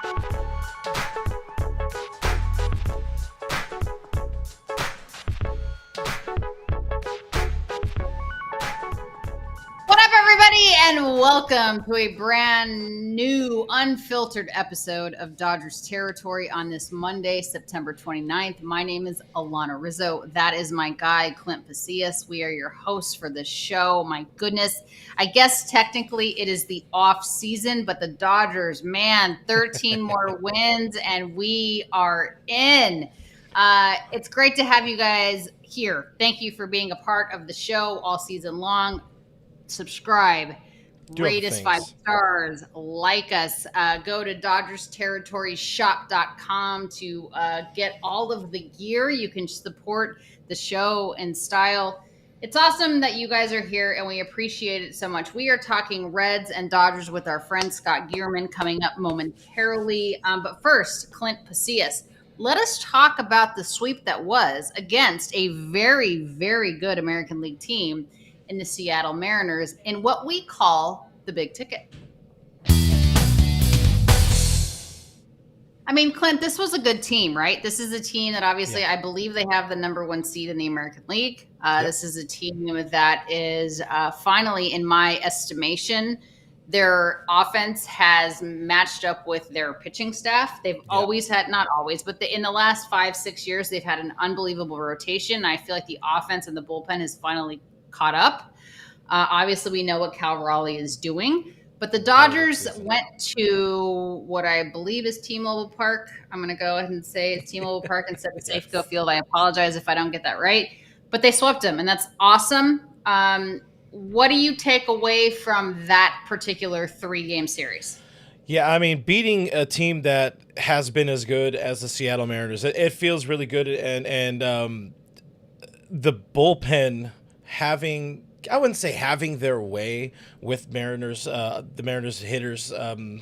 What up, everybody, and welcome to a brand new, unfiltered episode of Dodgers Territory on this Monday, September 29th. My name is Alanna Rizzo. That is my guy, Clint Pasillas. We are your hosts for this show. My goodness. I guess technically it is the off season, but the Dodgers, man, 13 more wins, and we are in. It's great to have you guys here. Thank you for being a part of the show all season long. Subscribe, rate us 5 stars, like us, go to DodgersTerritoryShop.com to get all of the gear. You can support the show in style. It's awesome that you guys are here, and we appreciate it so much. We are talking Reds and Dodgers with our friend Scott Geirman coming up momentarily. But first, Clint Pasillas, let us talk about the sweep that was against a very, very good American League team in the Seattle Mariners in what we call the big ticket. I mean, Clint, this was a good team, right? This is a team that obviously I believe they have the number 1 seed in the American League. This is a team that is finally, in my estimation, their offense has matched up with their pitching staff. They've always had, not always, but in the last 5-6 years, they've had an unbelievable rotation. I feel like the offense and the bullpen has finally caught up. Obviously, we know what Cal Raleigh is doing, but the Dodgers went to what I believe is T-Mobile Park. I'm going to go ahead and say it's T-Mobile Park instead of Safeco Field. I apologize if I don't get that right, but they swept them, and that's awesome. What do you take away from that particular 3-game series? Yeah, I mean, beating a team that has been as good as the Seattle Mariners, it feels really good, and the bullpen having, I wouldn't say having their way with Mariners, the Mariners hitters. I'm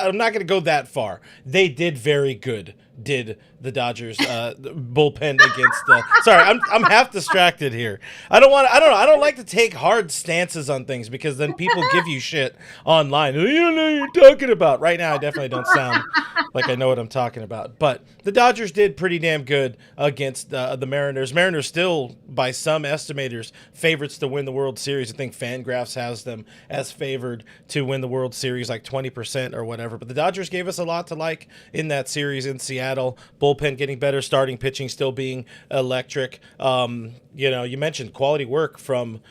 not going to go that far. They did very good. Did the Dodgers bullpen against the? Sorry, I'm half distracted here. I don't like to take hard stances on things because then people give you shit online. You don't know what you're talking about. Right now, I definitely don't sound like I know what I'm talking about. But the Dodgers did pretty damn good against the Mariners. Mariners still, by some estimators, favorites to win the World Series. I think Fangraphs has them as favored to win the World Series, like 20% or whatever. But the Dodgers gave us a lot to like in that series in Seattle. Bullpen getting better, starting pitching still being electric. You mentioned quality work from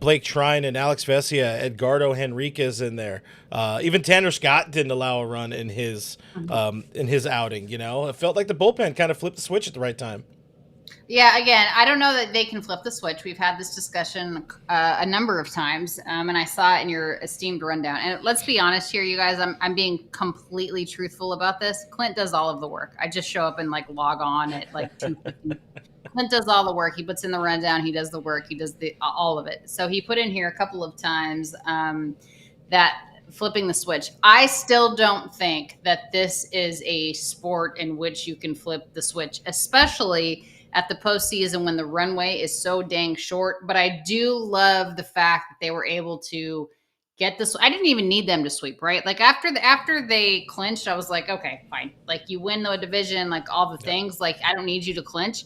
Blake Trine and Alex Vesia, Edgardo Henriquez in there. Even Tanner Scott didn't allow a run in his outing. It felt like the bullpen kind of flipped the switch at the right time. Yeah, again, I don't know that they can flip the switch. We've had this discussion a number of times, and I saw it in your esteemed rundown. And let's be honest here, you guys. I'm being completely truthful about this. Clint does all of the work. I just show up and log on at 2:50. Clint does all the work. He puts in the rundown. He does the work. He does all of it. So he put in here a couple of times that flipping the switch. I still don't think that this is a sport in which you can flip the switch, especially at the postseason when the runway is so dang short. But I do love the fact that they were able to get this. I didn't even need them to sweep, right? After they clinched, I was like, okay, fine. You win the division, all the things. I don't need you to clinch.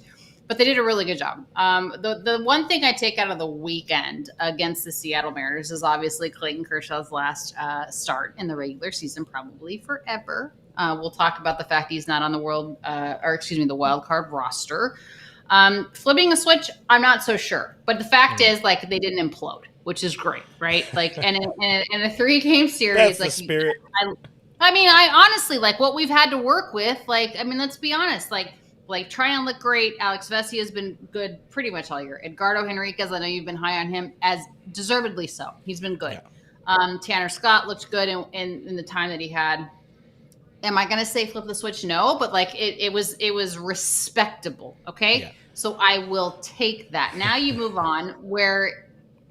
But they did a really good job. The one thing I take out of the weekend against the Seattle Mariners is obviously Clayton Kershaw's last start in the regular season, probably forever. We'll talk about the fact he's not on the the wild card roster. Flipping a switch, I'm not so sure. But the fact is, they didn't implode, which is great, right? And in a 3-game series, that's the spirit. I honestly what we've had to work with. Let's be honest, Tryon looked great. Alex Vesia has been good pretty much all year. Edgardo Henriquez, I know you've been high on him, as deservedly so. He's been good. Yeah. Tanner Scott looked good in the time that he had. Am I going to say flip the switch? No, but it was respectable. Okay. Yeah. So I will take that. Now you move on where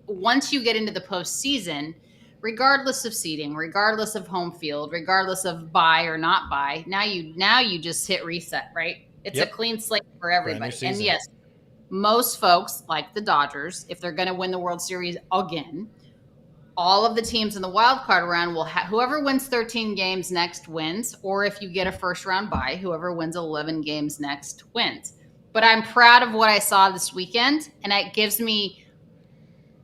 once you get into the postseason, regardless of seeding, regardless of home field, regardless of buy or not buy, now you just hit reset, right? It's a clean slate for everybody. And yes, most folks like the Dodgers, if they're going to win the World Series again, all of the teams in the wild card round will whoever wins 13 games next wins, or if you get a first round bye, whoever wins 11 games next wins. But I'm proud of what I saw this weekend, and it gives me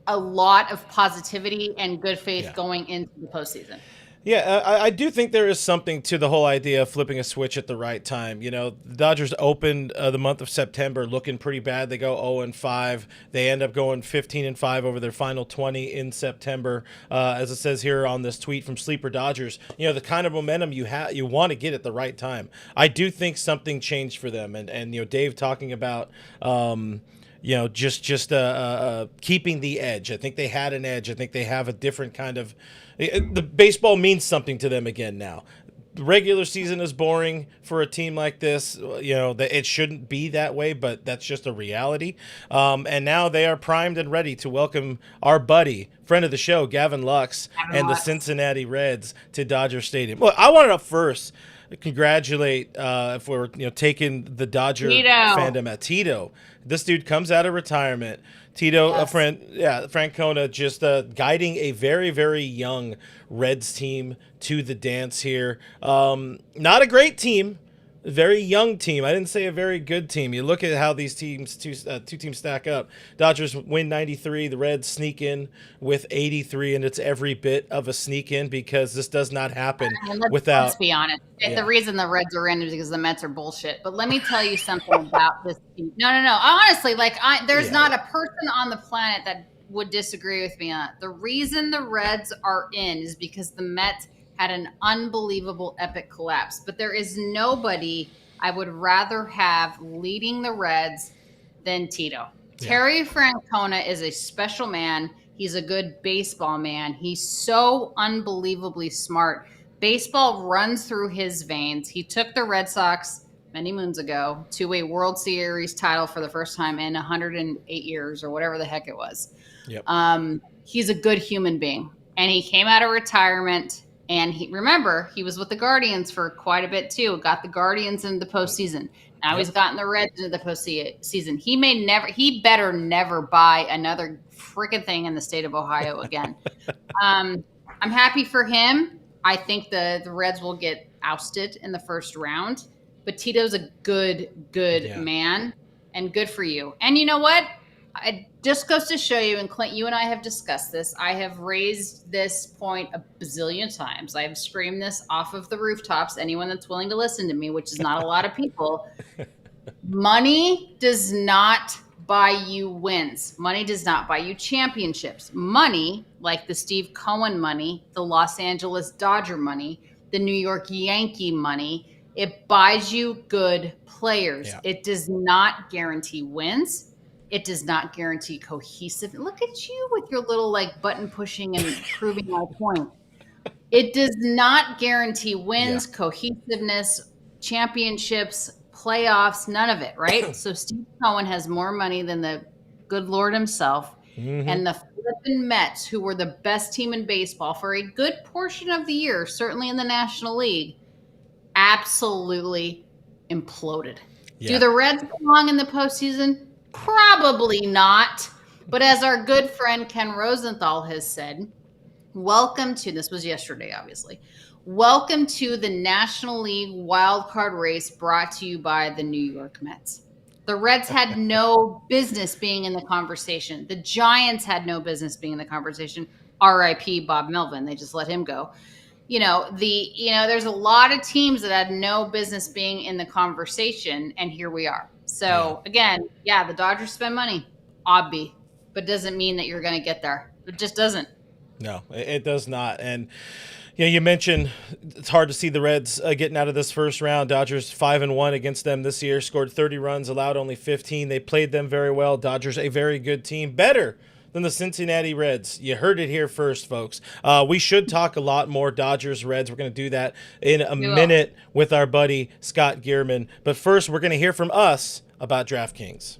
a lot of positivity and good faith going into the postseason. Yeah, I do think there is something to the whole idea of flipping a switch at the right time. You know, the Dodgers opened the month of September looking pretty bad. They go 0-5. They end up going 15-5 over their final 20 in September. As it says here on this tweet from Sleeper Dodgers, you know, the kind of momentum you want to get at the right time. I do think something changed for them. And you know, Dave talking about you know, just keeping the edge. I think they had an edge. I think they have a different kind of the baseball means something to them again now. The regular season is boring for a team like this. You know, that it shouldn't be that way, but that's just a reality. And now they are primed and ready to welcome our buddy, friend of the show, Gavin Lux, and the Cincinnati Reds to Dodger Stadium. Well, I wanted to first congratulate, if we're taking the Dodger fandom at Tito. This dude comes out of retirement. Tito, yes. Francona, just guiding a very, very young Reds team to the dance here. Not a great team, a very young team. I didn't say a very good team. You look at how these teams, two teams stack up. Dodgers win 93. The Reds sneak in with 83, and it's every bit of a sneak in because this does not happen without. Let's be honest. Yeah. The reason the Reds are in is because the Mets are bullshit. But let me tell you something about this team. No. Honestly, there's not a person on the planet that would disagree with me on it. The reason the Reds are in is because the Mets had an unbelievable epic collapse. But there is nobody I would rather have leading the Reds than Tito. Yeah. Terry Francona is a special man. He's a good baseball man. He's so unbelievably smart. Baseball runs through his veins. He took the Red Sox many moons ago to a World Series title for the first time in 108 years or whatever the heck it was. Yep. He's a good human being. And he came out of retirement. And he was with the Guardians for quite a bit too. Got the Guardians into the postseason. Now he's gotten the Reds into the postseason. He better never buy another freaking thing in the state of Ohio again. I'm happy for him. I think the Reds will get ousted in the first round. But Tito's a good man, and good for you. And you know what? It just goes to show you, and Clint, you and I have discussed this. I have raised this point a bazillion times. I have screamed this off of the rooftops. Anyone that's willing to listen to me, which is not a lot of people. Money does not buy you wins. Money does not buy you championships. Money, like the Steve Cohen money, the Los Angeles Dodger money, the New York Yankee money, it buys you good players. Yeah. It does not guarantee wins. It does not guarantee cohesive. Look at you with your little button pushing and proving my point. It does not guarantee wins, cohesiveness, championships, playoffs, none of it, right? So Steve Cohen has more money than the good Lord himself. Mm-hmm. And the flippin' Mets, who were the best team in baseball for a good portion of the year, certainly in the National League, absolutely imploded. Yeah. Do the Reds belong in the postseason? Probably not. But as our good friend Ken Rosenthal has said, this was yesterday, obviously. Welcome to the National League wildcard race brought to you by the New York Mets. The Reds had no business being in the conversation. The Giants had no business being in the conversation. R.I.P. Bob Melvin. They just let him go. There's a lot of teams that had no business being in the conversation, and here we are. So, again, the Dodgers spend money, obvi, but doesn't mean that you're going to get there. It just doesn't. No, it does not. And you mentioned it's hard to see the Reds getting out of this first round. Dodgers 5-1 against them this year, scored 30 runs, allowed only 15. They played them very well. Dodgers, a very good team, better than the Cincinnati Reds. You heard it here first, folks. We should talk a lot more Dodgers Reds. We're going to do that in a minute with our buddy Scott Geirman. But first, we're going to hear from us about DraftKings.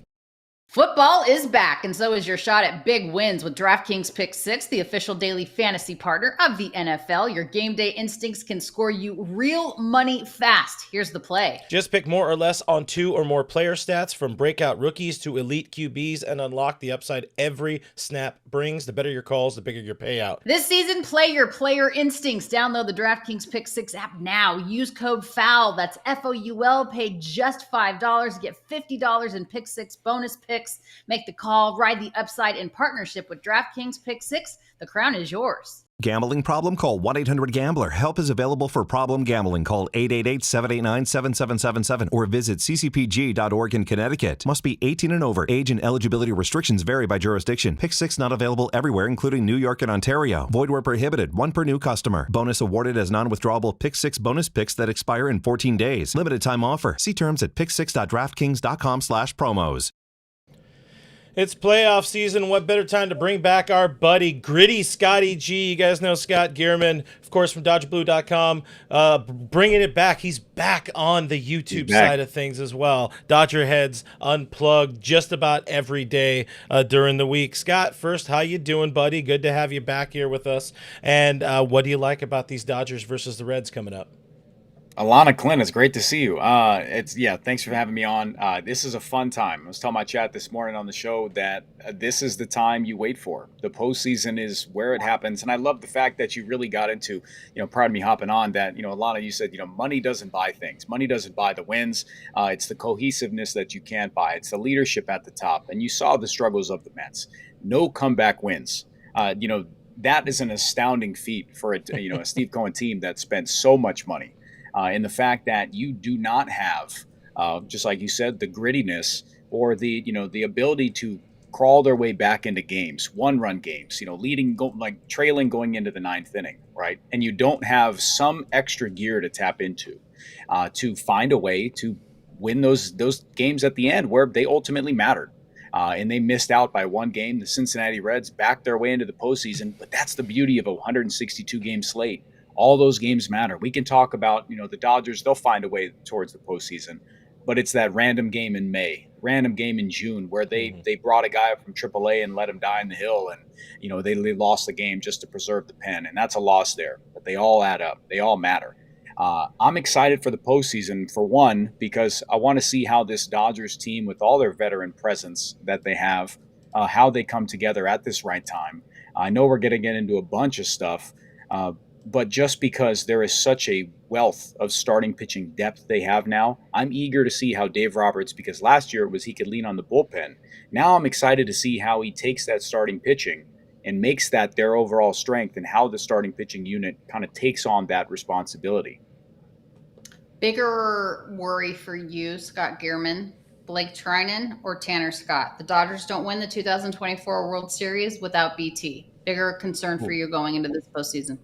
Football is back, and so is your shot at big wins with DraftKings Pick 6, the official daily fantasy partner of the NFL. Your game day instincts can score you real money fast. Here's the play. Just pick more or less on 2 or more player stats, from breakout rookies to elite QBs, and unlock the upside every snap brings. The better your calls, the bigger your payout. This season, play your player instincts. Download the DraftKings Pick 6 app now. Use code FOUL, that's FOUL. Pay just $5. Get $50 in Pick 6 bonus picks. Make the call, ride the upside in partnership with DraftKings Pick 6. The crown is yours. Gambling problem? Call 1-800-GAMBLER. Help is available for problem gambling. Call 888-789-7777 or visit ccpg.org in Connecticut. Must be 18 and over. Age and eligibility restrictions vary by jurisdiction. Pick 6 not available everywhere, including New York and Ontario. Void where prohibited. 1 per new customer. Bonus awarded as non-withdrawable Pick 6 bonus picks that expire in 14 days. Limited time offer. See terms at pick6.draftkings.com/promos. It's playoff season. What better time to bring back our buddy, Gritty Scotty G. You guys know Scott Geirman, of course, from DodgerBlue.com, bringing it back. He's back on the YouTube side of things as well. Dodger Heads Unplugged just about every day during the week. Scott, first, how you doing, buddy? Good to have you back here with us. And what do you like about these Dodgers versus the Reds coming up? Alanna, Clint, it's great to see you. Thanks for having me on. This is a fun time. I was telling my chat this morning on the show that this is the time you wait for. The postseason is where it happens, and I love the fact that you really got into, prior to me hopping on, that, Alanna, you said, money doesn't buy things. Money doesn't buy the wins. It's the cohesiveness that you can't buy. It's the leadership at the top, and you saw the struggles of the Mets. No comeback wins. That is an astounding feat for a Steve Cohen team that spent so much money. In the fact that you do not have, just like you said, the grittiness or the ability to crawl their way back into games, one-run games, trailing going into the 9th inning, right? And you don't have some extra gear to tap into to find a way to win those games at the end where they ultimately mattered. And they missed out by one game. The Cincinnati Reds backed their way into the postseason, but that's the beauty of a 162-game slate. All those games matter. We can talk about, the Dodgers, they'll find a way towards the postseason, but it's that random game in May, random game in June where they brought a guy up from AAA and let him die in the hill, and, they lost the game just to preserve the pen, and that's a loss there. But they all add up. They all matter. I'm excited for the postseason, for one, because I want to see how this Dodgers team, with all their veteran presence that they have, how they come together at this right time. I know we're going to get into a bunch of stuff, but just because there is such a wealth of starting pitching depth they have now, I'm eager to see how Dave Roberts, because last year it was he could lean on the bullpen. Now I'm excited to see how he takes that starting pitching and makes that their overall strength, and how the starting pitching unit kind of takes on that responsibility. Bigger worry for you, Scott Geirman, Blake Trinan or Tanner Scott? The Dodgers don't win the 2024 World Series without BT. Bigger concern for you going into this postseason?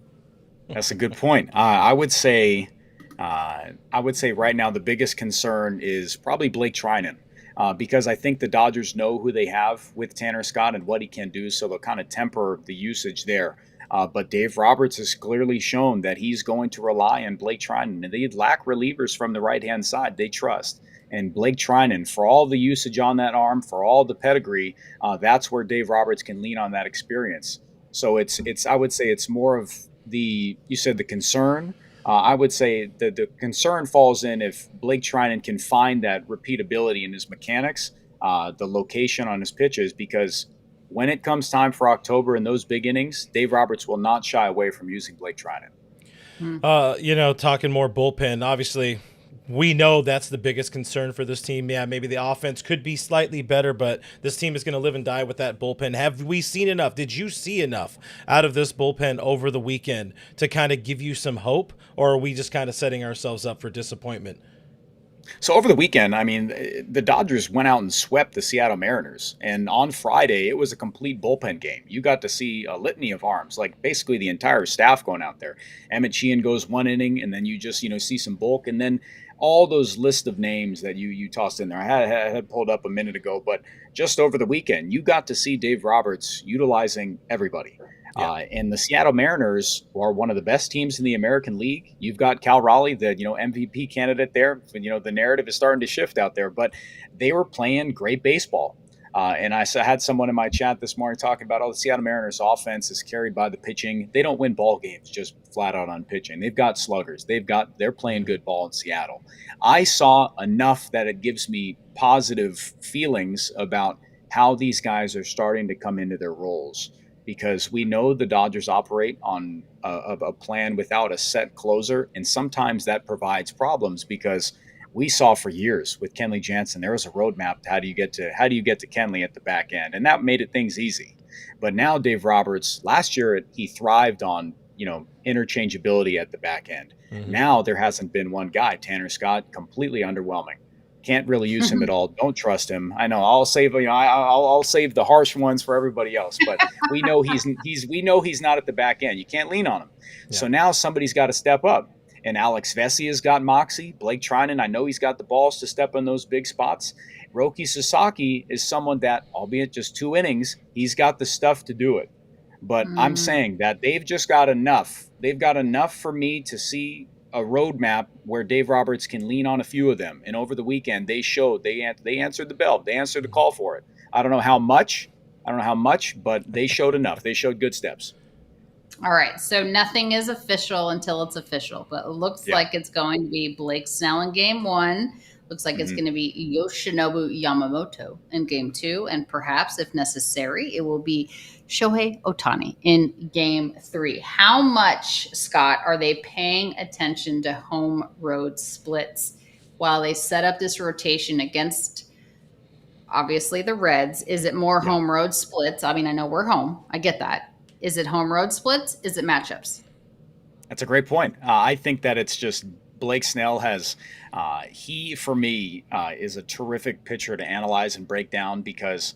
That's a good point. I would say right now the biggest concern is probably Blake Trinan, because I think the Dodgers know who they have with Tanner Scott and what he can do, so they'll kind of temper the usage there. But Dave Roberts has clearly shown that he's going to rely on Blake Trinan, and they lack relievers from the right-hand side they trust. And Blake Trinan, for all the usage on that arm, for all the pedigree, that's where Dave Roberts can lean on that experience. So I would say it's more of you said the concern. I would say that the concern falls in if Blake Trinan can find that repeatability in his mechanics, the location on his pitches, because when it comes time for October and those big innings, Dave Roberts will not shy away from using Blake Trinan. Talking more bullpen, obviously, we know that's the biggest concern for this team. Yeah, maybe the offense could be slightly better, but this team is going to live and die with that bullpen. Have we seen enough? Did you see enough out of this bullpen over the weekend to kind of give you some hope, or are we just kind of setting ourselves up for disappointment? So over the weekend, the Dodgers went out and swept the Seattle Mariners. And on Friday, it was a complete bullpen game. You got to see a litany of arms, like basically the entire staff going out there. Emmett Sheehan goes one inning, and then you just, see some bulk. And then all those list of names that you tossed in there, I had pulled up a minute ago, but just over the weekend, you got to see Dave Roberts utilizing everybody. Yeah. And the Seattle Mariners are one of the best teams in the American League. You've got Cal Raleigh, the MVP candidate there. The narrative is starting to shift out there, but they were playing great baseball. And had someone in my chat this morning talking about, the Seattle Mariners offense is carried by the pitching. They don't win ball games just flat out on pitching. They've got sluggers. They're playing good ball in Seattle. I saw enough that it gives me positive feelings about how these guys are starting to come into their roles, because we know the Dodgers operate on a plan without a set closer. And sometimes that provides problems, because we saw for years with Kenley Jansen, there was a roadmap to how do you get to Kenley at the back end, and that made things easy. But now Dave Roberts, last year he thrived on interchangeability at the back end. Mm-hmm. Now there hasn't been one guy. Tanner Scott, completely underwhelming. Can't really use him at all. Don't trust him. I know. I'll save I'll save the harsh ones for everybody else. But we know he's not at the back end. You can't lean on him. Yeah. So now somebody's got to step up. And Alex Vesia's got moxie. Blake Trinan, I know he's got the balls to step in those big spots. Roki Sasaki is someone that, albeit just 2 innings, he's got the stuff to do it. But I'm saying that they've just got enough. They've got enough for me to see a roadmap where Dave Roberts can lean on a few of them. And over the weekend, they showed they answered the bell. They answered the call for it. I don't know how much, but they showed enough. They showed good steps. All right, so nothing is official until it's official, but it looks like it's going to be Blake Snell in Game 1. Looks like it's going to be Yoshinobu Yamamoto in Game 2, and perhaps, if necessary, it will be Shohei Ohtani in Game 3. How much, Scott, are they paying attention to home-road splits while they set up this rotation against, obviously, the Reds? Is it more home-road splits? I mean, I know we're home. I get that. Is it home road splits? Is it matchups? That's a great point. I think that it's just Blake Snell has he, for me, is a terrific pitcher to analyze and break down, because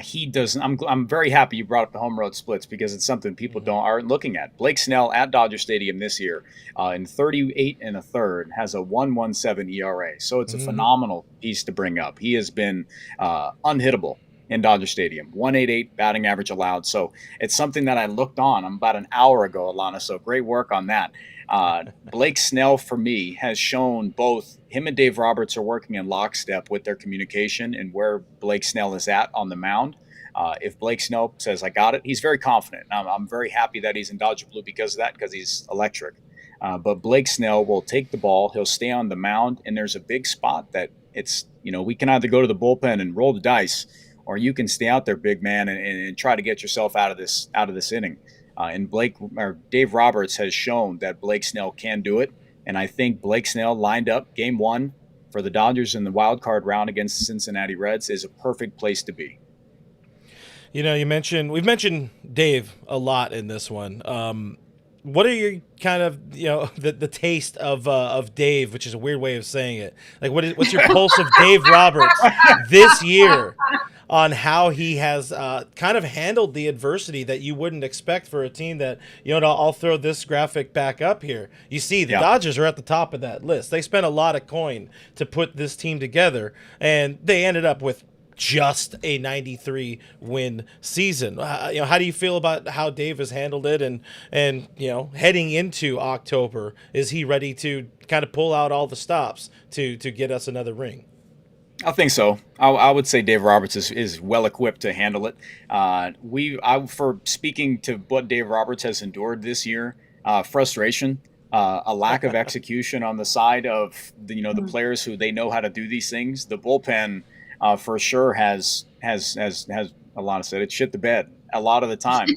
he does. I'm very happy you brought up the home road splits, because it's something people aren't looking at. Blake Snell at Dodger Stadium this year in 38 1/3 has a 1.17 ERA. So it's a phenomenal piece to bring up. He has been unhittable in Dodger Stadium, 1.88 batting average allowed. So it's something that I looked on about an hour ago, Alanna. So great work on that. Blake Snell, for me, has shown both him and Dave Roberts are working in lockstep with their communication and where Blake Snell is at on the mound. If Blake Snell says, I got it, he's very confident. I'm very happy that he's in Dodger blue because of that, because he's electric. But Blake Snell will take the ball. He'll stay on the mound, and there's a big spot that it's, we can either go to the bullpen and roll the dice, or you can stay out there, big man, and try to get yourself out of this inning. And Dave Roberts has shown that Blake Snell can do it. And I think Blake Snell lined up Game 1 for the Dodgers in the wild card round against the Cincinnati Reds is a perfect place to be. We've mentioned Dave a lot in this one. What are your kind of, the taste of Dave, which is a weird way of saying it? Like, what's your pulse of Dave Roberts this year on how he has kind of handled the adversity that you wouldn't expect for a team that, I'll throw this graphic back up here. You see, the Dodgers are at the top of that list. They spent a lot of coin to put this team together, and they ended up with just a 93 win season. How do you feel about how Dave has handled it, and heading into October, is he ready to kind of pull out all the stops to get us another ring? I think so. I would say Dave Roberts is well equipped to handle it. For speaking to what Dave Roberts has endured this year, frustration, a lack of execution on the side of the players who they know how to do these things. The bullpen for sure has Alanna said it shit the bed a lot of the time.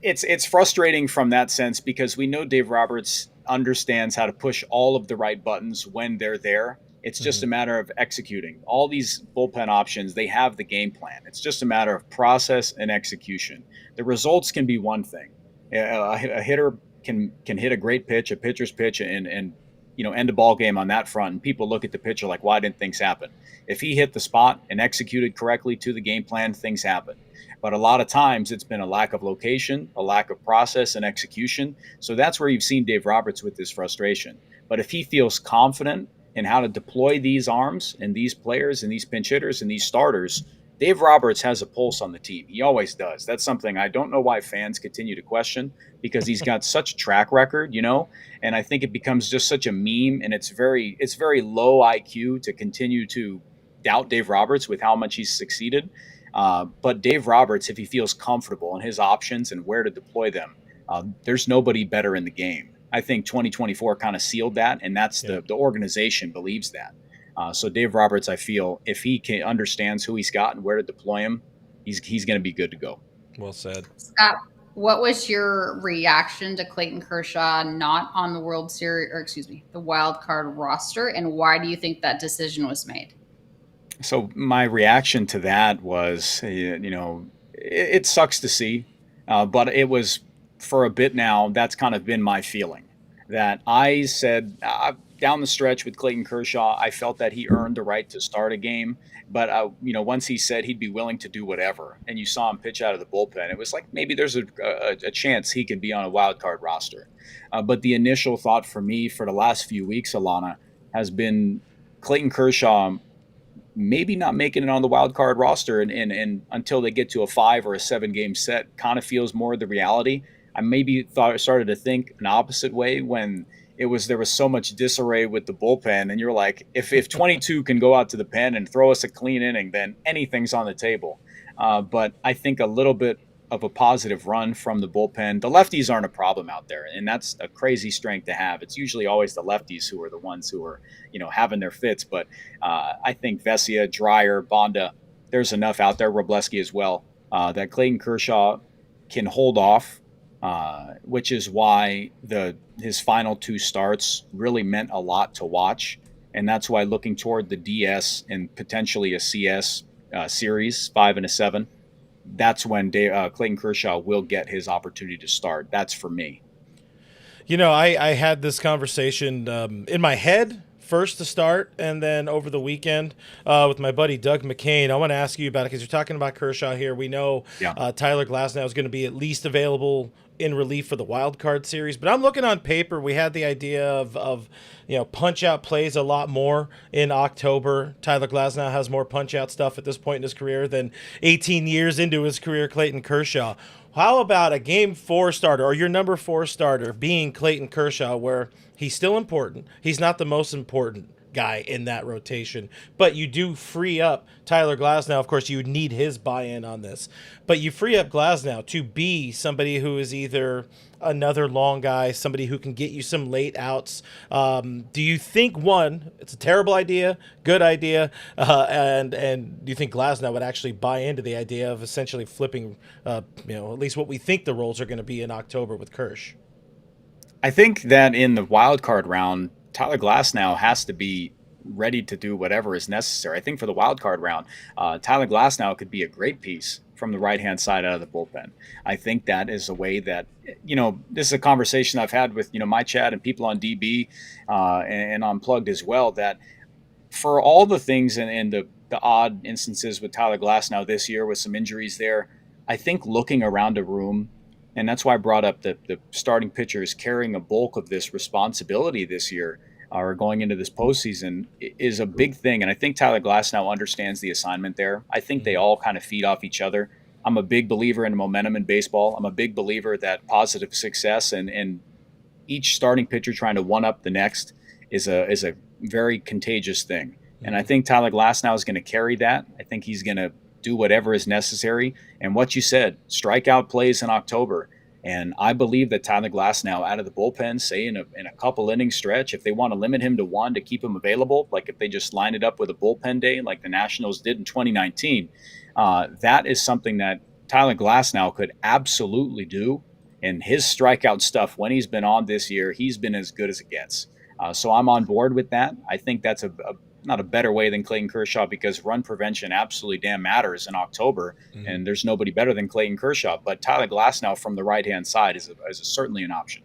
It's frustrating from that sense, because we know Dave Roberts understands how to push all of the right buttons when they're there. It's just a matter of executing. All these bullpen options, they have the game plan. It's just a matter of process and execution. The results can be one thing. A hitter can hit a great pitch, a pitcher's pitch, and end a ball game on that front. And people look at the pitcher like, why didn't things happen? If he hit the spot and executed correctly to the game plan, things happen. But a lot of times it's been a lack of location, a lack of process and execution. So that's where you've seen Dave Roberts with this frustration. But if he feels confident in how to deploy these arms and these players and these pinch hitters and these starters, Dave Roberts has a pulse on the team. He always does. That's something I don't know why fans continue to question, because he's got such a track record, and I think it becomes just such a meme, and it's very low IQ to continue to doubt Dave Roberts with how much he's succeeded. But Dave Roberts, if he feels comfortable in his options and where to deploy them, there's nobody better in the game. I think 2024 kind of sealed that, and that's the organization believes that. So Dave Roberts, I feel, if he understands who he's got and where to deploy him, he's going to be good to go. Well said. Scott, what was your reaction to Clayton Kershaw not on the World Series, or excuse me, the wild card roster, and why do you think that decision was made? So my reaction to that was, it sucks to see, but it was for a bit now. That's kind of been my feeling that I said down the stretch with Clayton Kershaw, I felt that he earned the right to start a game. But, once he said he'd be willing to do whatever, and you saw him pitch out of the bullpen, it was like maybe there's a chance he could be on a wild card roster. But the initial thought for me for the last few weeks, Alanna, has been Clayton Kershaw maybe not making it on the wild card roster and until they get to a 5 or a 7 game set kind of feels more the reality. I maybe started to think an opposite way when there was so much disarray with the bullpen, and you're like, if 22 can go out to the pen and throw us a clean inning, then anything's on the table. But I think a little bit of a positive run from the bullpen. The lefties aren't a problem out there, and that's a crazy strength to have. It's usually always the lefties who are the ones who are, having their fits. But I think Vesia, Dreyer, Bonda, there's enough out there, Robleski as well, that Clayton Kershaw can hold off. Which is why his final 2 starts really meant a lot to watch. And that's why looking toward the DS and potentially a CS series, 5 and a 7, that's when Clayton Kershaw will get his opportunity to start. That's for me. I had this conversation in my head first to start, and then over the weekend with my buddy Doug McCain. I want to ask you about it because you're talking about Kershaw here. We know Tyler Glasnow is going to be at least available in relief for the wild card series, but I'm looking on paper. We had the idea of punch out plays a lot more in October. Tyler Glasnow has more punch out stuff at this point in his career than 18 years into his career Clayton Kershaw. How about a game 4 starter or your number 4 starter being Clayton Kershaw, where he's still important? He's not the most important guy in that rotation, but you do free up Tyler Glasnow. Of course, you would need his buy-in on this, but you free up Glasnow to be somebody who is either another long guy, somebody who can get you some late outs. Do you think, one, it's a terrible idea, good idea, and do you think Glasnow would actually buy into the idea of essentially flipping, at least what we think the roles are going to be in October with Kersh? I think that in the wild card round, Tyler Glasnow has to be ready to do whatever is necessary. I think for the wild card round, Tyler Glasnow could be a great piece from the right-hand side out of the bullpen. I think that is a way that, this is a conversation I've had with, my chat and people on DB and Unplugged as well, that for all the things and the odd instances with Tyler Glasnow this year with some injuries there, I think looking around a room, and that's why I brought up the starting pitchers carrying a bulk of this responsibility this year or going into this postseason is a big thing. And I think Tyler Glasnow understands the assignment there. I think they all kind of feed off each other. I'm a big believer in momentum in baseball. I'm a big believer that positive success and each starting pitcher trying to one-up the next is a very contagious thing. And I think Tyler Glasnow is going to carry that. I think he's going to do whatever is necessary. And what you said, strikeout plays in October. And I believe that Tyler Glasnow out of the bullpen, say in a couple inning stretch, if they want to limit him to 1 to keep him available, like if they just line it up with a bullpen day like the Nationals did in 2019, that is something that Tyler Glasnow could absolutely do. And his strikeout stuff, when he's been on this year, he's been as good as it gets. So I'm on board with that. I think that's not a better way than Clayton Kershaw because run prevention absolutely damn matters in October, and there's nobody better than Clayton Kershaw. But Tyler Glasnow from the right-hand side is certainly an option.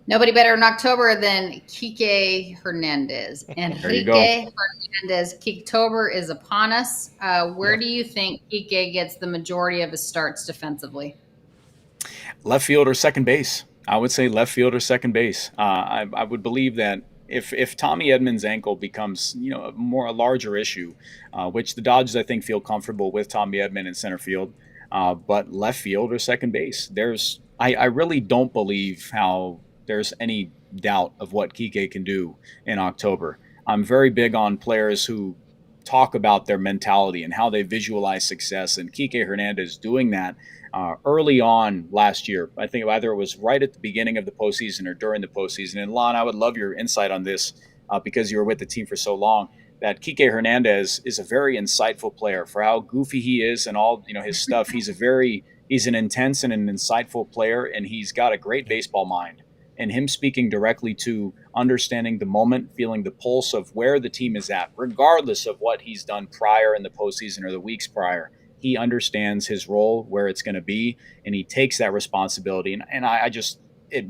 Nobody better in October than Kike Hernandez. Enrique Hernandez. Kiktober is upon us. Where do you think Kike gets the majority of his starts defensively? Left field or second base. I would say left field or second base. I would believe that if Tommy Edman's ankle becomes a larger issue, which the Dodgers I think feel comfortable with Tommy Edman in center field, but left field or second base, I really don't believe how there's any doubt of what Kike can do in October. I'm very big on players who talk about their mentality and how they visualize success. And Kike Hernandez doing that early on last year. I think either it was right at the beginning of the postseason or during the postseason. And Lon, I would love your insight on this because you were with the team for so long. That Kike Hernandez is a very insightful player for how goofy he is and all his stuff. He's an intense and an insightful player, and he's got a great baseball mind. And him speaking directly to understanding the moment, feeling the pulse of where the team is at, regardless of what he's done prior in the postseason or the weeks prior. He understands his role, where it's going to be, and he takes that responsibility. And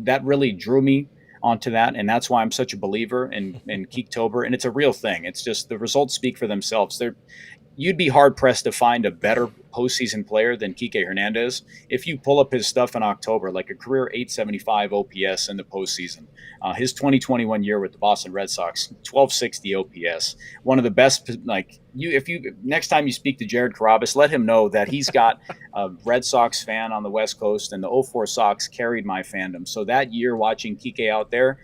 that really drew me onto that, and that's why I'm such a believer in Geektober. And it's a real thing. It's just the results speak for themselves. You'd be hard-pressed to find a better postseason player than Kike Hernandez. If you pull up his stuff in October, like a career 875 OPS in the postseason, his 2021 year with the Boston Red Sox, 1260 OPS, one of the best. Next time you speak to Jared Carabas, let him know that he's got a Red Sox fan on the West Coast, and the '04 Sox carried my fandom. So that year watching Kike out there,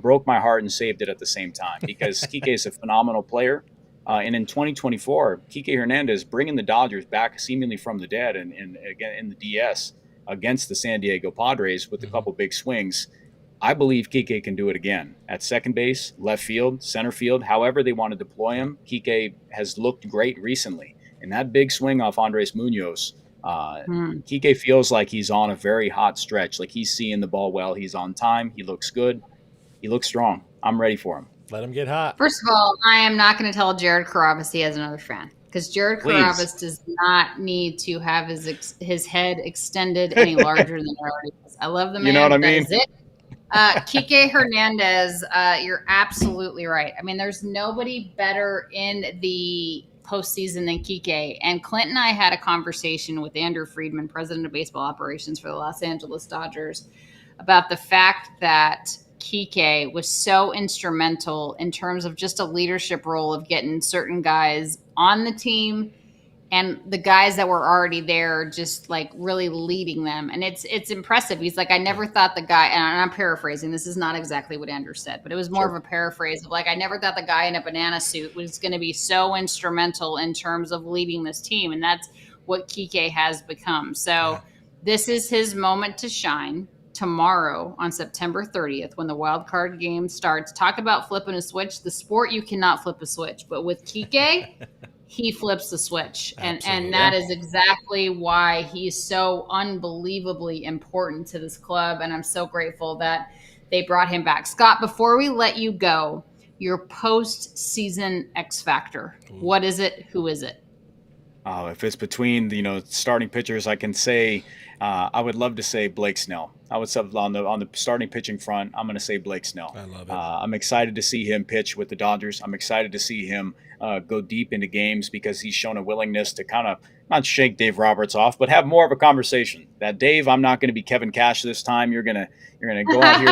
broke my heart and saved it at the same time, because Kike is a phenomenal player. And in 2024, Kike Hernandez bringing the Dodgers back seemingly from the dead, and again in the DS against the San Diego Padres with a couple big swings. I believe Kike can do it again at second base, left field, center field, however they want to deploy him. Kike has looked great recently. And that big swing off Andres Munoz, Kike feels like he's on a very hot stretch. Like he's seeing the ball well. He's on time. He looks good. He looks strong. I'm ready for him. Let him get hot. First of all, I am not going to tell Jared Carabas he has another fan, because Jared Carabas does not need to have his head extended any larger than it already is. I love the man. You know what I mean? That is it. Kike Hernandez, you're absolutely right. I mean, there's nobody better in the postseason than Kike. And Clint and I had a conversation with Andrew Friedman, president of baseball operations for the Los Angeles Dodgers, about the fact that Kike was so instrumental in terms of just a leadership role of getting certain guys on the team, and the guys that were already there just like really leading them. And it's impressive. He's like, I never thought the guy, and I'm paraphrasing, this is not exactly what Andrew said, but it was more of a paraphrase of like, I never thought the guy in a banana suit was going to be so instrumental in terms of leading this team. And that's what Kike has become. So this is his moment to shine. Tomorrow on September 30th, when the wild card game starts. Talk about flipping a switch. The sport, you cannot flip a switch, but with Kike, he flips the switch. And that is exactly why he's so unbelievably important to this club. And I'm so grateful that they brought him back. Scott, before we let you go, your postseason X factor. What is it? Who is it? Oh, if it's between the starting pitchers, I can say I would love to say Blake Snell. I would say on the starting pitching front, I'm going to say Blake Snell. I love it. I'm excited to see him pitch with the Dodgers. I'm excited to see him go deep into games, because he's shown a willingness to kind of not shake Dave Roberts off, but have more of a conversation. That Dave, I'm not going to be Kevin Cash this time. You're gonna go out here.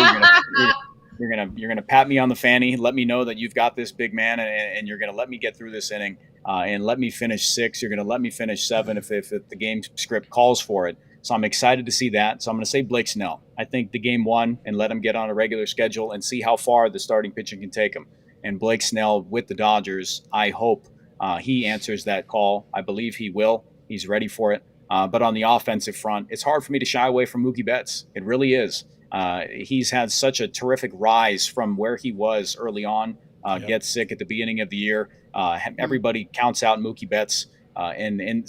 You're gonna pat me on the fanny, let me know that you've got this big man, and you're gonna let me get through this inning and let me finish 6. You're gonna let me finish 7 if the game script calls for it. So I'm excited to see that. So I'm going to say Blake Snell. I think the game 1, and let him get on a regular schedule and see how far the starting pitching can take him. And Blake Snell with the Dodgers, I hope he answers that call. I believe he will. He's ready for it. But on the offensive front, it's hard for me to shy away from Mookie Betts. It really is. He's had such a terrific rise from where he was early on. Gets sick at the beginning of the year. Everybody counts out Mookie Betts. And in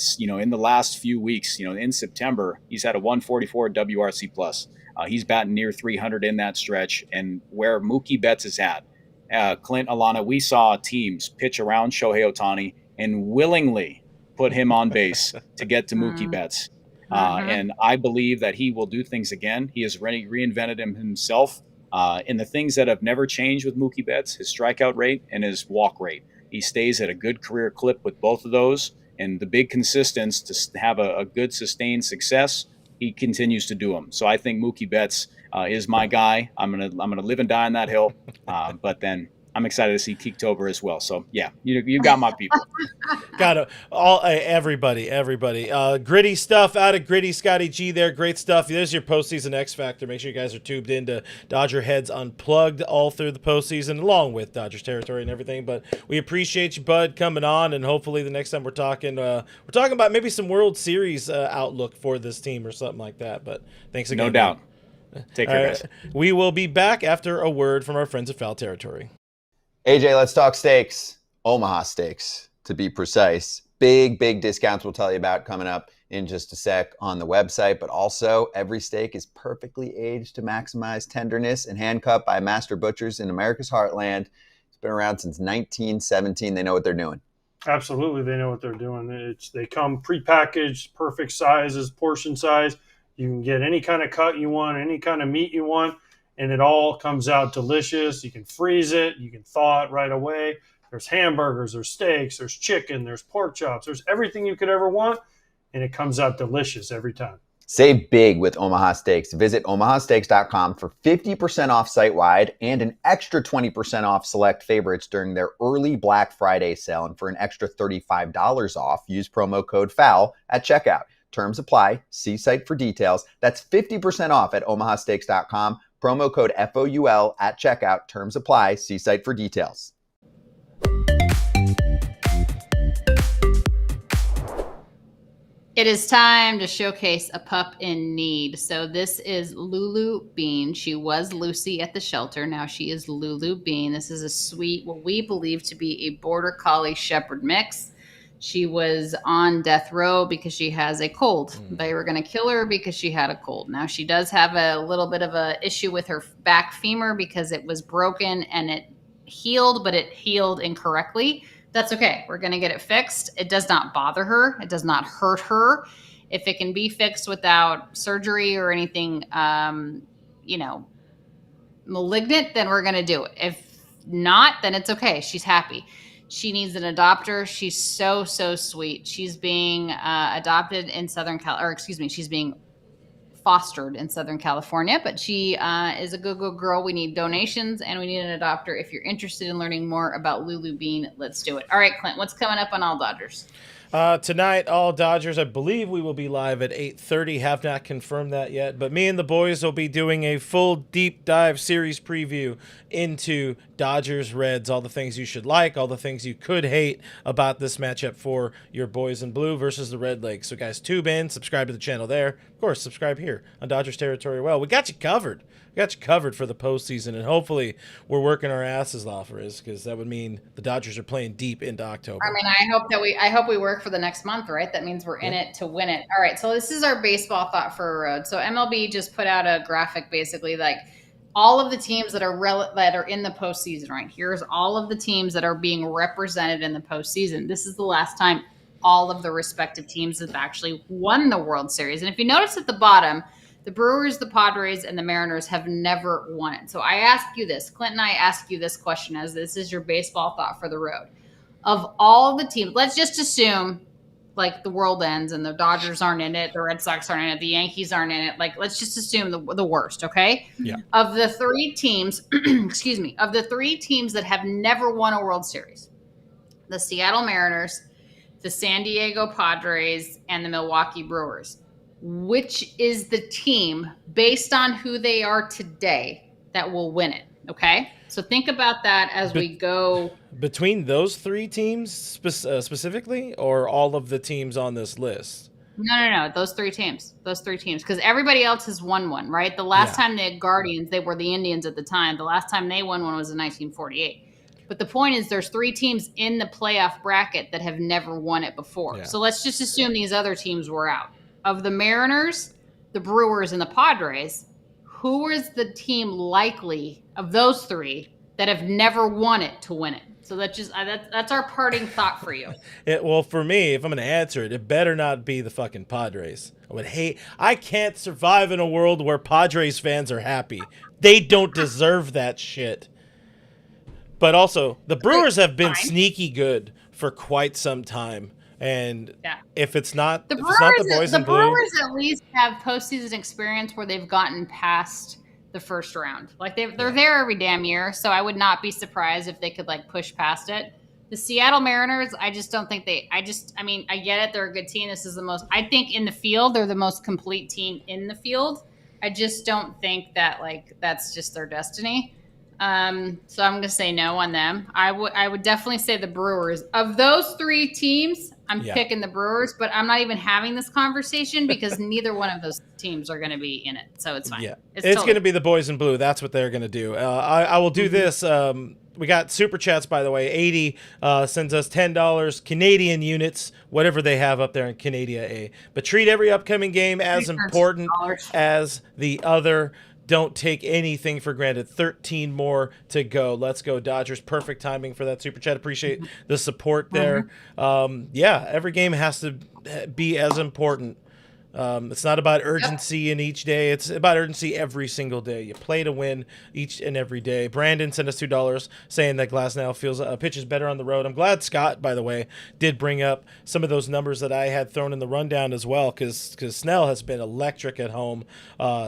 the last few weeks, in September, he's had a 144 WRC plus. He's batting near 300 in that stretch. And where Mookie Betts is at, Clint, Alanna, we saw teams pitch around Shohei Ohtani and willingly put him on base to get to Mookie Betts. And I believe that he will do things again. He has reinvented himself. And the things that have never changed with Mookie Betts, his strikeout rate and his walk rate. He stays at a good career clip with both of those. And the big consistency to have a good sustained success, he continues to do them. So I think Mookie Betts is my guy. I'm gonna live and die on that hill. But then I'm excited to see Teektober as well. So yeah, you got my people. Got it. Everybody. Gritty stuff out of Gritty Scotty G there. Great stuff. There's your postseason X Factor. Make sure you guys are tubed into Dodger Heads Unplugged all through the postseason, along with Dodgers territory and everything. But we appreciate you, Bud, coming on, and hopefully the next time we're talking about maybe some World Series outlook for this team or something like that. But thanks again. No doubt. Take care, guys. We will be back after a word from our friends at Foul Territory. AJ, let's talk steaks. Omaha Steaks, to be precise. Big discounts we'll tell you about coming up in just a sec on the website, but also every steak is perfectly aged to maximize tenderness and hand-cut by master butchers in America's heartland. It's been around since 1917. They know what they're doing. Absolutely, they know what they're doing. They come prepackaged, perfect sizes, portion size. You can get any kind of cut you want, any kind of meat you want, and it all comes out delicious. You can freeze it. You can thaw it right away. There's hamburgers, there's steaks, there's chicken, there's pork chops. There's everything you could ever want, and it comes out delicious every time. Save big with Omaha Steaks. Visit omahasteaks.com for 50% off site-wide and an extra 20% off select favorites during their early Black Friday sale. And for an extra $35 off, use promo code FOUL at checkout. Terms apply. See site for details. That's 50% off at omahasteaks.com. Promo code FOUL at checkout. Terms apply. See site for details. It is time to showcase a pup in need. So this is Lulu Bean. She was Lucy at the shelter. Now she is Lulu Bean. This is a sweet, what we believe to be a border collie shepherd mix. She was on death row because she has a cold. They were going to kill her because she had a cold. Now she does have a little bit of a issue with her back femur because it was broken and it healed, but it healed incorrectly. That's okay. We're going to get it fixed. It does not bother her. It does not hurt her. If it can be fixed without surgery or anything, malignant, then we're going to do it. If not, then it's okay. She's happy. She needs an adopter. She's so sweet. She's being adopted in she's being fostered in Southern California, but she is a good girl. We need donations and we need an adopter. If you're interested in learning more about Lulu Bean, let's do it. All right, Clint, what's coming up on All Dodgers? Tonight, All Dodgers, I believe we will be live at 8:30. Have not confirmed that yet, but me and the boys will be doing a full deep dive series preview into Dodgers Reds, all the things you should like, all the things you could hate about this matchup for your boys in blue versus the Red Legs. So guys, tube in, subscribe to the channel there. Of course, subscribe here on Dodgers Territory. Well, we got you covered. We got you covered for the postseason, and hopefully we're working our asses off, Riz, because that would mean the Dodgers are playing deep into October. I mean, I hope we work for the next month, right? That means we're in it to win it. All right, so this is our baseball thought for a road. So MLB just put out a graphic, basically like all of the teams that are in the postseason. Right, here's all of the teams that are being represented in the postseason. This is the last time all of the respective teams have actually won the World Series. And if you notice at the bottom, the Brewers, the Padres, and the Mariners have never won it. So I ask you this, Clint and I ask you this question as this is your baseball thought for the road. Of all the teams, let's just assume like the world ends and the Dodgers aren't in it, the Red Sox aren't in it, the Yankees aren't in it. Like, let's just assume the worst, okay? Yeah. Of the three teams, of the three teams that have never won a World Series, the Seattle Mariners, the San Diego Padres, and the Milwaukee Brewers, which is the team based on who they are today that will win it? Okay, so think about that as we go. Between those three teams specifically, or all of the teams on this list? No. Those three teams. Because everybody else has won one, right? The last time they had Guardians, they were the Indians at the time. The last time they won one was in 1948. But the point is there's three teams in the playoff bracket that have never won it before. Yeah. So let's just assume these other teams were out. Of the Mariners, the Brewers, and the Padres, who is the team likely of those three that have never won it to win it? So that's our parting thought for you. Well, for me, if I'm going to answer it, it better not be the fucking Padres. I can't survive in a world where Padres fans are happy. They don't deserve that shit. But also, the Brewers have been sneaky good for quite some time. And if it's not the boys in blue, the Brewers at least have postseason experience where they've gotten past the first round. Like they're there every damn year, so I would not be surprised if they could like push past it. The Seattle Mariners, I just don't think I mean, I get it. They're a good team. This is I think in the field, they're the most complete team in the field. I just don't think that like that's just their destiny. So I'm going to say no on them. I would definitely say the Brewers. Of those three teams, I'm picking the Brewers, but I'm not even having this conversation because neither one of those teams are going to be in it. So it's fine. Yeah, it's totally going to be the boys in blue. That's what they're going to do. I will do this. We got super chats, by the way. 80 sends us $10 Canadian units, whatever they have up there in Canada. But treat every upcoming game as important as the other. Don't take anything for granted. 13 more to go. Let's go, Dodgers. Perfect timing for that super chat. Appreciate the support there. Every game has to be as important. It's not about urgency in each day. It's about urgency every single day. You play to win each and every day. Brandon sent us $2 saying that Glasnow feels pitches better on the road. I'm glad Scott, by the way, did bring up some of those numbers that I had thrown in the rundown as well, because Snell has been electric at home.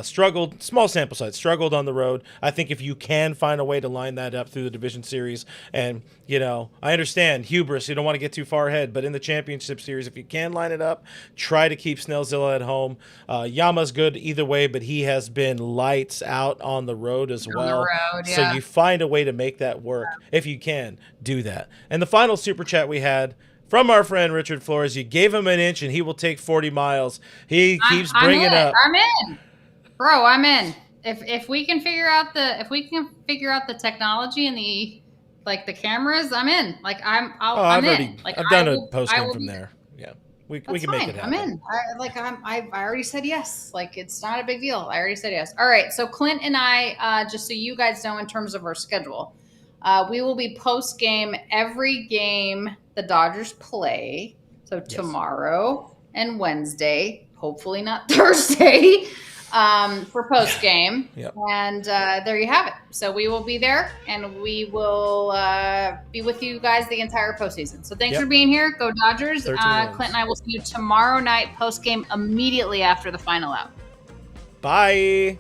Struggled, small sample size, struggled on the road. I think if you can find a way to line that up through the division series, and, you know, I understand hubris, you don't want to get too far ahead, but in the championship series, if you can line it up, try to keep Snellzilla at home. Yama's good either way, but he has been lights out on the road as well. So you find a way to make that work. If you can, do that. And the final super chat we had from our friend Richard Flores, you gave him an inch and he will take 40 miles. He keeps bringing up. I'm in. Bro, I'm in. If we can figure out the technology and the cameras, I'm in. Like I'm in. Like I've done a post game from there. Yeah. We can make it happen. I'm in. I already said yes. Like, it's not a big deal. I already said yes. All right. So Clint and I, just so you guys know, in terms of our schedule, we will be post game every game the Dodgers play. So tomorrow and Wednesday, hopefully not Thursday, for post game. And there you have it. So we will be there, and we will be with you guys the entire postseason. So thanks for being here. Go Dodgers. Clint and I will see you tomorrow night post game immediately after the final out. Bye.